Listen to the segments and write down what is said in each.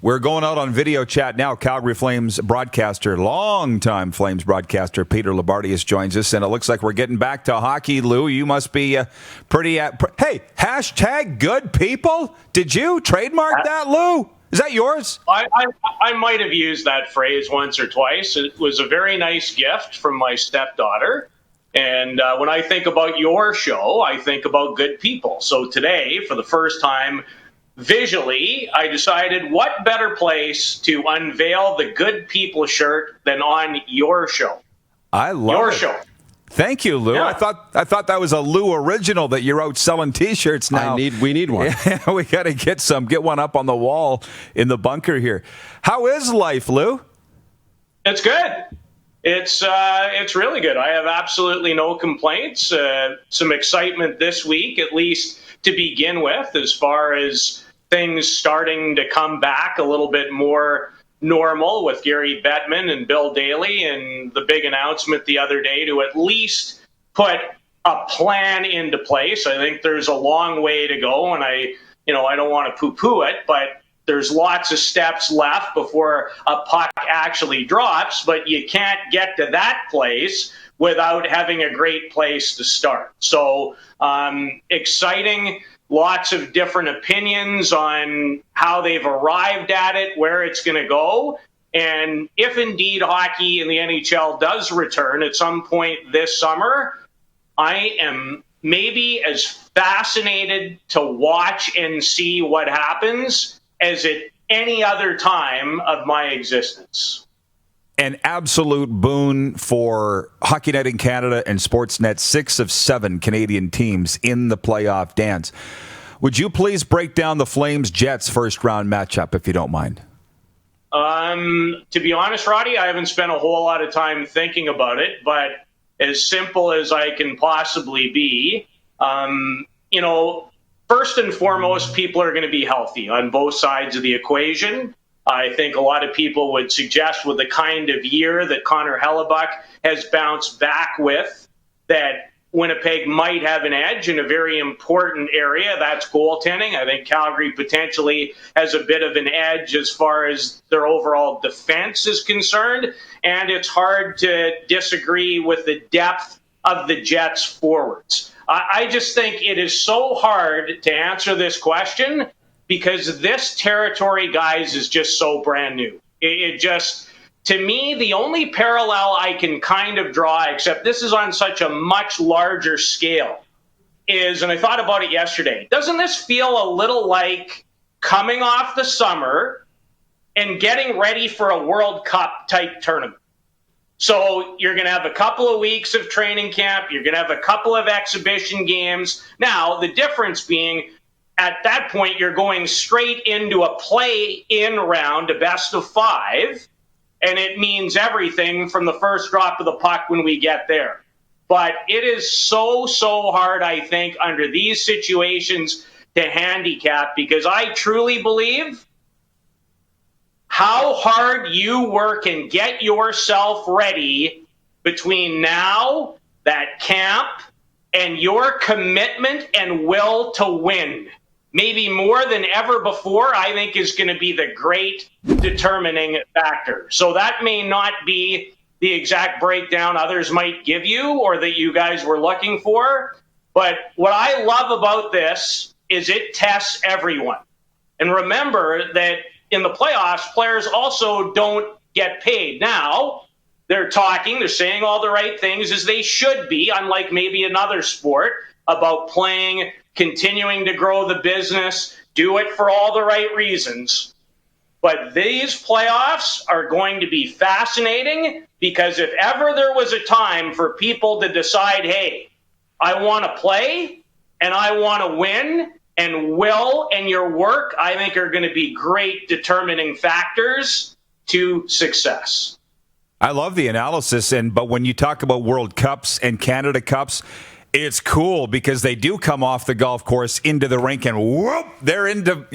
We're going out on video chat now. Calgary Flames broadcaster, longtime Flames broadcaster, Peter Loubardias joins us, and it looks like we're getting back to hockey. Lou, you must be pretty... hey, hashtag good people? Did you trademark that, Lou? Is that yours? I might have used that phrase once or twice. It was a very nice gift from my stepdaughter. And when I think about your show, I think about good people. So today, for the first time, visually, I decided what better place to unveil the Good People shirt than on your show. I love your it. show. Thank you, Lou. Yeah. I thought that was a Lou original that you're out selling T-shirts now. We need one. Yeah, we got to get one up on the wall in the bunker here. How is life, Lou? It's good. It's really good. I have absolutely no complaints. Some excitement this week, at least to begin with, as far as things starting to come back a little bit more normal with Gary Bettman and Bill Daly, and the big announcement the other day to at least put a plan into place. I think there's a long way to go, and I don't want to poo-poo it, but there's lots of steps left before a puck actually drops, but you can't get to that place without having a great place to start. So exciting. Lots of different opinions on how they've arrived at it, where it's going to go. And if indeed hockey in the NHL does return at some point this summer, I am maybe as fascinated to watch and see what happens as at any other time of my existence. An absolute boon for Hockey Night in Canada and Sportsnet, 6 of 7 Canadian teams in the playoff dance. Would you please break down the Flames-Jets first-round matchup, if you don't mind? To be honest, Roddy, I haven't spent a whole lot of time thinking about it, but as simple as I can possibly be, first and foremost, people are going to be healthy on both sides of the equation. I think a lot of people would suggest with the kind of year that Connor Hellebuck has bounced back with, that Winnipeg might have an edge in a very important area. That's goaltending. I think Calgary potentially has a bit of an edge as far as their overall defense is concerned. And it's hard to disagree with the depth of the Jets forwards. I just think it is so hard to answer this question, because this territory, guys, is just so brand new. It just, to me, the only parallel I can kind of draw, except this is on such a much larger scale, is, and I thought about it yesterday, doesn't this feel a little like coming off the summer and getting ready for a World Cup type tournament? So you're going to have a couple of weeks of training camp. You're going to have a couple of exhibition games. Now, the difference being, at that point, you're going straight into a play-in round, a best-of-5, and it means everything from the first drop of the puck when we get there. But it is so hard, I think, under these situations to handicap, because I truly believe how hard you work and get yourself ready between now, that camp, and your commitment and will to win, maybe more than ever before, I think is going to be the great determining factor. So that may not be the exact breakdown others might give you or that you guys were looking for. But what I love about this is it tests everyone. And remember that in the playoffs, players also don't get paid. Now, they're saying all the right things as they should be, unlike maybe another sport, about playing, continuing to grow the business, do it for all the right reasons. But these playoffs are going to be fascinating, because if ever there was a time for people to decide, hey, I want to play and I want to win, and will and your work, I think, are going to be great determining factors to success. I love the analysis, but when you talk about World Cups and Canada Cups, it's cool because they do come off the golf course into the rink and whoop, they're into,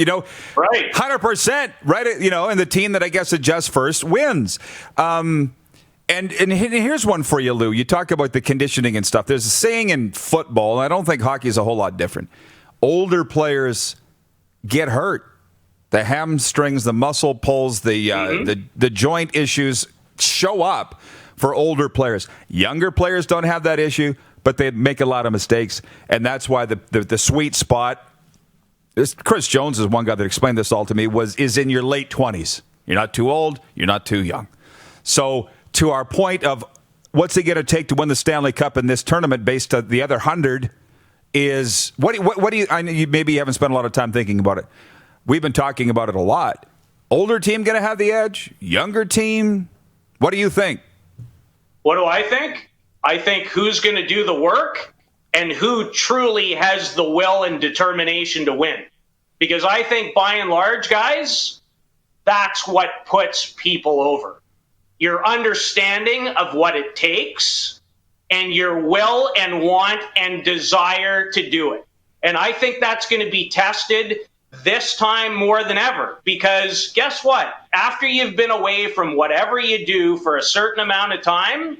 right, 100%, right, and the team that I guess adjusts first wins. And here's one for you, Lou. You talk about the conditioning and stuff. There's a saying in football, and I don't think hockey is a whole lot different. Older players get hurt The hamstrings, the muscle pulls, the joint issues show up for older players. Younger players don't have that issue, but they make a lot of mistakes, and that's why the sweet spot. Chris Jones is one guy that explained this all to me. Is in your late 20s. You're not too old. You're not too young. So to our point of what's it going to take to win the Stanley Cup in this tournament, based on the other 100, is what do you? I know you maybe haven't spent a lot of time thinking about it. We've been talking about it a lot. Older team going to have the edge? Younger team? What do you think? What do I think? I think who's going to do the work and who truly has the will and determination to win. Because I think by and large, guys, that's what puts people over. Your understanding of what it takes and your will and want and desire to do it. And I think that's going to be tested this time more than ever, because guess what? After you've been away from whatever you do for a certain amount of time,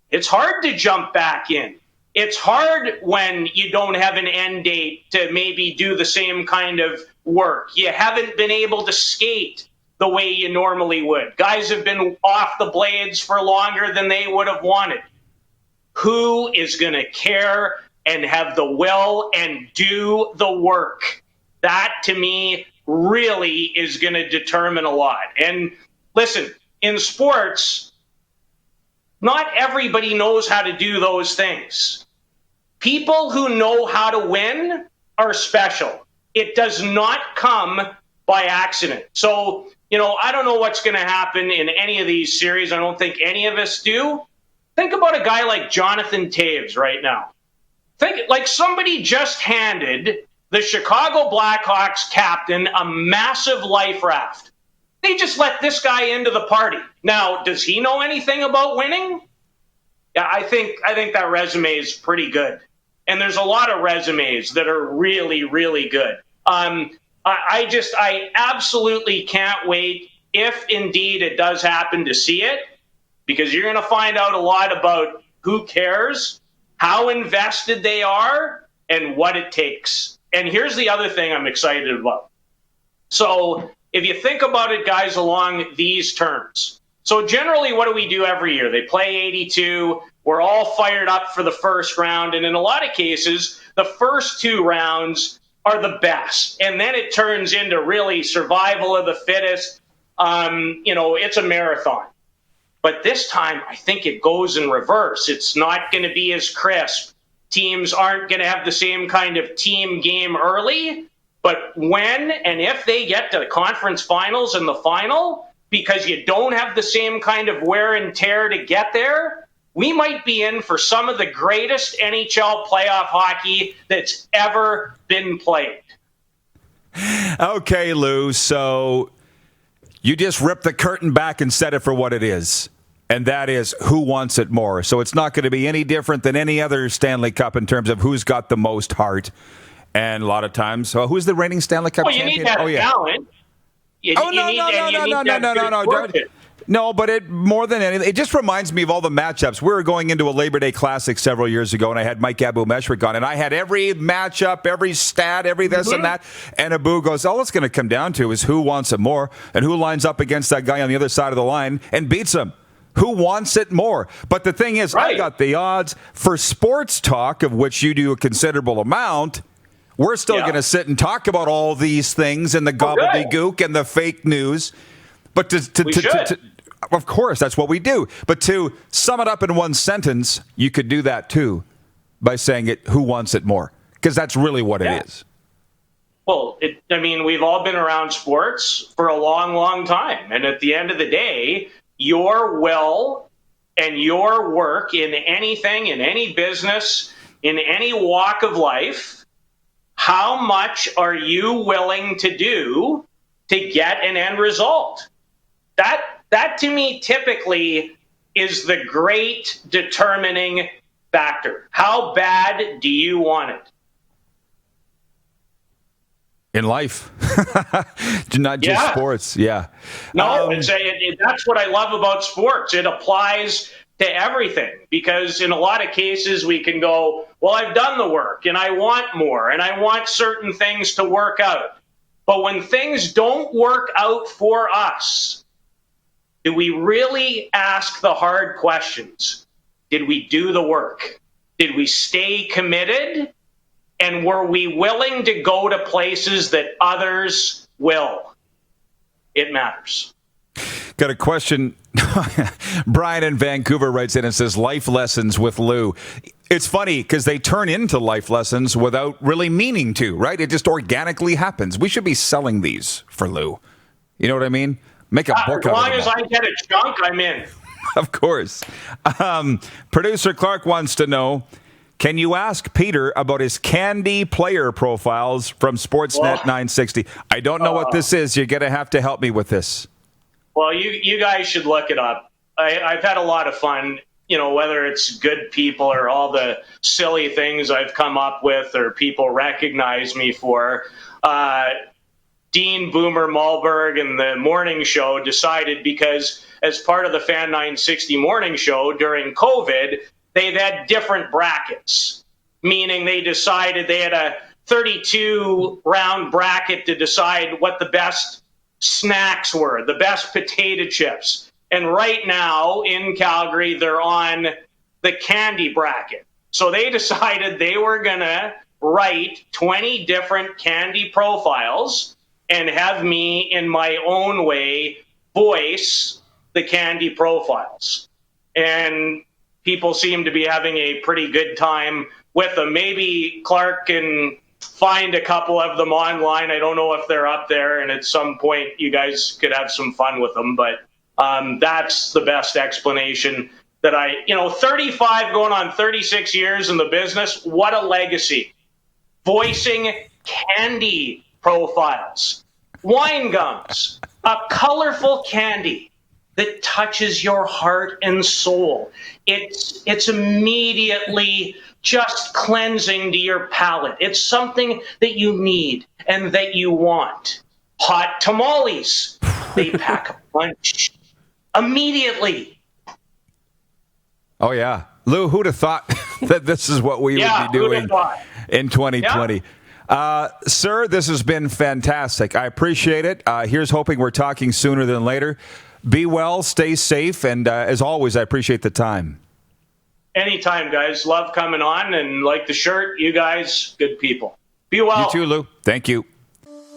it's hard to jump back in. It's hard when you don't have an end date to maybe do the same kind of work. You haven't been able to skate the way you normally would. Guys have been off the blades for longer than they would have wanted. Who is going to care and have the will and do the work? That, to me, really is going to determine a lot. And listen, in sports, not everybody knows how to do those things. People who know how to win are special. It does not come by accident. So, I don't know what's going to happen in any of these series. I don't think any of us do. Think about a guy like Jonathan Toews right now. Think like somebody just handed the Chicago Blackhawks captain a massive life raft. They just let this guy into the party. Now, does he know anything about winning? Yeah, I think that resume is pretty good. And there's a lot of resumes that are really, really good. I absolutely can't wait, if indeed it does happen, to see it, because you're going to find out a lot about who cares, how invested they are, and what it takes. And here's the other thing I'm excited about. So if you think about it, guys, along these terms. So generally, what do we do every year? They play 82. We're all fired up for the first round. And in a lot of cases, the first two rounds are the best. And then it turns into really survival of the fittest. It's a marathon. But this time, I think it goes in reverse. It's not going to be as crisp. Teams aren't going to have the same kind of team game early. But when and if they get to the conference finals and the final, because you don't have the same kind of wear and tear to get there, we might be in for some of the greatest NHL playoff hockey that's ever been played. Okay, Lou, so you just ripped the curtain back and set it for what it is. And that is who wants it more. So it's not going to be any different than any other Stanley Cup in terms of who's got the most heart. And a lot of times, who's the reigning Stanley Cup champion? You need that talent. No. No, but it more than anything, it just reminds me of all the matchups. We were going into a Labor Day Classic several years ago, and I had Mike Abu-Meshrik on, and I had every matchup, every stat, every this and that. And Abu goes, all it's going to come down to is who wants it more and who lines up against that guy on the other side of the line and beats him. Who wants it more? But the thing is, I got the odds for sports talk, of which you do a considerable amount. We're still going to sit and talk about all these things and the gobbledygook and the fake news. But of course, that's what we do. But to sum it up in one sentence, you could do that too by saying it, who wants it more? Because that's really what it is. Well, we've all been around sports for a long, long time. And at the end of the day, your will and your work in anything, in any business, in any walk of life, how much are you willing to do to get an end result? That to me typically is the great determining factor. How bad do you want it? In life, not just sports. Yeah. No, that's what I love about sports. It applies to everything, because in a lot of cases we can go, well, I've done the work and I want more and I want certain things to work out. But when things don't work out for us, do we really ask the hard questions? Did we do the work? Did we stay committed? And were we willing to go to places that others will? It matters. Got a question. Brian in Vancouver writes in and says, life lessons with Lou. It's funny because they turn into life lessons without really meaning to, right? It just organically happens. We should be selling these for Lou. You know what I mean? Make a book out of it. As long as I get a chunk, I'm in. Of course. Producer Clark wants to know, can you ask Peter about his candy player profiles from Sportsnet 960? I don't know what this is. You're going to have to help me with this. Well, you guys should look it up. I've had a lot of fun, whether it's good people or all the silly things I've come up with or people recognize me for. Dean Boomer Malberg and the morning show decided, because as part of the Fan 960 morning show during COVID, they've had different brackets, meaning they decided they had a 32-round bracket to decide what the best snacks were, the best potato chips. And right now in Calgary, they're on the candy bracket. So they decided they were going to write 20 different candy profiles and have me, in my own way, voice the candy profiles. And people seem to be having a pretty good time with them. Maybe Clark can find a couple of them online. I don't know if they're up there, and at some point you guys could have some fun with them. But that's the best explanation that 35 going on 36 years in the business. What a legacy. Voicing candy profiles. Wine gums. A colorful candy that touches your heart and soul. It's immediately just cleansing to your palate. It's something that you need and that you want. Hot tamales. They pack a punch immediately. Oh, yeah. Lou, who'd have thought that this is what we would be doing in 2020? Yeah. Sir, this has been fantastic. I appreciate it. Here's hoping we're talking sooner than later. Be well, stay safe, and as always, I appreciate the time. Anytime, guys. Love coming on, and like the shirt, you guys, good people. Be well. You too, Lou. Thank you.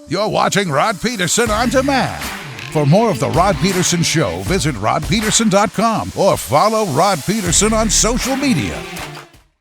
You're watching Rod Pedersen On Demand. For more of The Rod Pedersen Show, visit rodpedersen.com or follow Rod Pedersen on social media.